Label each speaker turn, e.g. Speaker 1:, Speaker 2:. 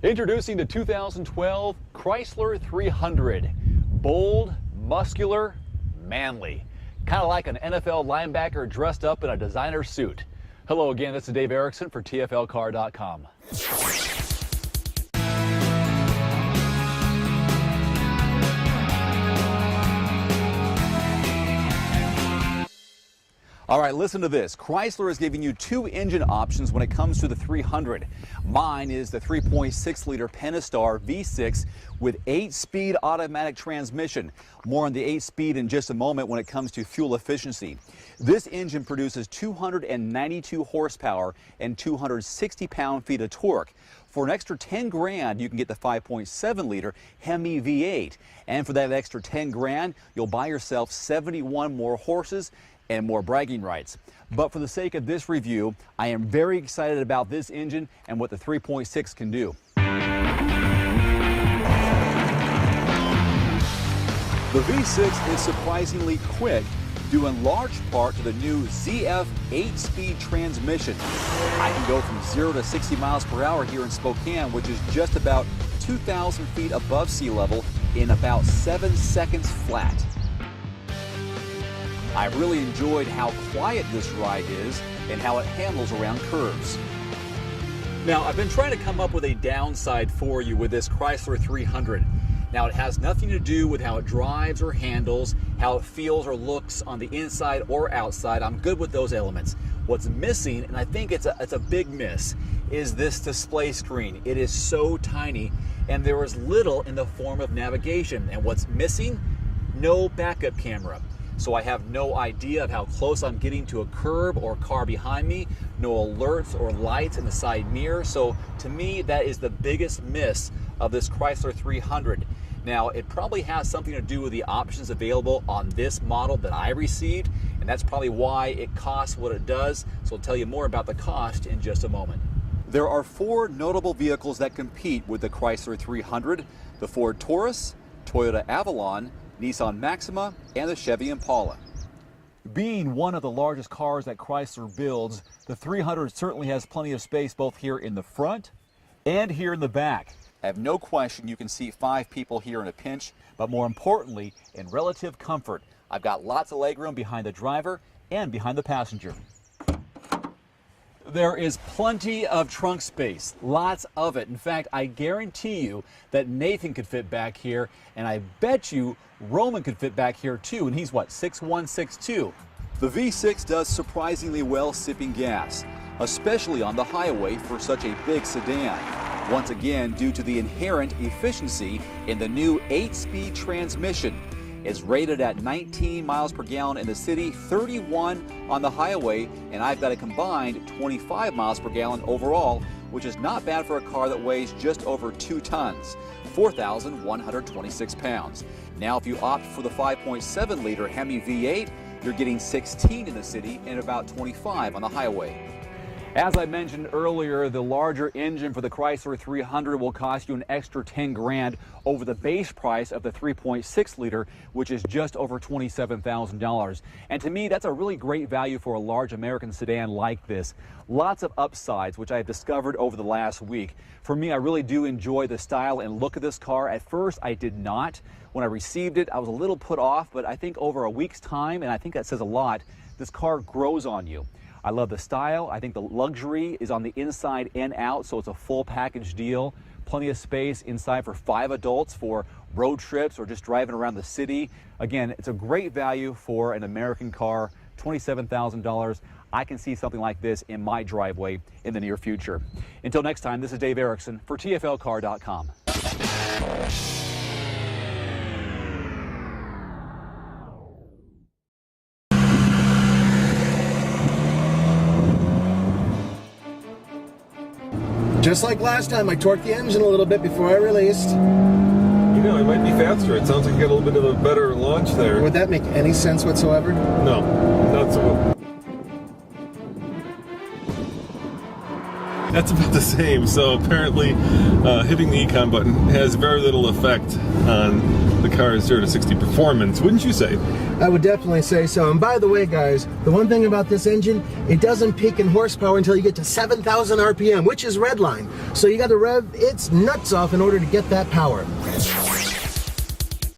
Speaker 1: Introducing the 2012 Chrysler 300. Bold, muscular, manly. Kind of like an NFL linebacker dressed up in a designer suit. Hello again, this is Dave Erickson for TFLcar.com. All right, listen to this. Chrysler is giving you two engine options when it comes to the 300. Mine is the 3.6-liter Pentastar V6 with 8-speed automatic transmission. More on the 8-speed in just a moment when it comes to fuel efficiency. This engine produces 292 horsepower and 260 pound-feet of torque. For an extra 10 grand, you can get the 5.7-liter Hemi V8. And for that extra 10 grand, you'll buy yourself 71 more horses and more bragging rights. But for the sake of this review, I am very excited about this engine and what the 3.6 can do. The V6 is surprisingly quick, due in large part to the new ZF 8-speed transmission. I can go from 0 to 60 miles per hour here in Spokane, which is just about 2,000 feet above sea level, in about 7 seconds flat. I really enjoyed how quiet this ride is and how it handles around curves. Now, I've been trying to come up with a downside for you with this Chrysler 300. Now, it has nothing to do with how it drives or handles, how it feels or looks on the inside or outside. I'm good with those elements. What's missing, and I think it's a big miss, is this display screen. It is so tiny, and there is little in the form of navigation. And what's missing? No backup camera. So I have no idea of how close I'm getting to a curb or car behind me, no alerts or lights in the side mirror. So to me, that is the biggest miss of this Chrysler 300. Now, it probably has something to do with the options available on this model that I received, and that's probably why it costs what it does. So I'll tell you more about the cost in just a moment. There are 4 notable vehicles that compete with the Chrysler 300: the Ford Taurus, Toyota Avalon, Nissan Maxima, and the Chevy Impala. Being one of the largest cars that Chrysler builds, the 300 certainly has plenty of space both here in the front and here in the back. I have no question you can seat 5 people here in a pinch, but more importantly, in relative comfort. I've got lots of legroom behind the driver and behind the passenger. There is plenty of trunk space, lots of it. In fact, I guarantee you that Nathan could fit back here, and I bet you Roman could fit back here too, and he's what, 6'1", 6'2". The V6 does surprisingly well sipping gas, especially on the highway for such a big sedan. Once again, due to the inherent efficiency in the new 8-speed transmission. It's rated at 19 miles per gallon in the city, 31 on the highway, and I've got a combined 25 miles per gallon overall, which is not bad for a car that weighs just over 2 tons, 4,126 pounds. Now, if you opt for the 5.7-liter Hemi V8, you're getting 16 in the city and about 25 on the highway. As I mentioned earlier, the larger engine for the Chrysler 300 will cost you an extra 10 grand over the base price of the 3.6-liter, which is just over $27,000. And to me, that's a really great value for a large American sedan like this. Lots of upsides, which I've discovered over the last week. For me, I really do enjoy the style and look of this car. At first, I did not. When I received it, I was a little put off, but I think over a week's time, and I think that says a lot, this car grows on you. I love the style. I think the luxury is on the inside and out, so it's a full package deal. Plenty of space inside for 5 adults for road trips or just driving around the city. Again, it's a great value for an American car, $27,000. I can see something like this in my driveway in the near future. Until next time, this is Dave Erickson for TFLcar.com.
Speaker 2: Just like last time, I torqued the engine a little bit before I released.
Speaker 3: You know, it might be faster. It sounds like you got a little bit of a better launch there.
Speaker 2: Would that make any sense whatsoever?
Speaker 3: No, not so. That's about the same. So apparently, hitting the econ button has very little effect on the car's 0 to 60 performance. Wouldn't you say?
Speaker 2: I would definitely say so. And by the way, guys, the one thing about this engine, it doesn't peak in horsepower until you get to 7,000 RPM, which is redline. So you got to rev its nuts off in order to get that power.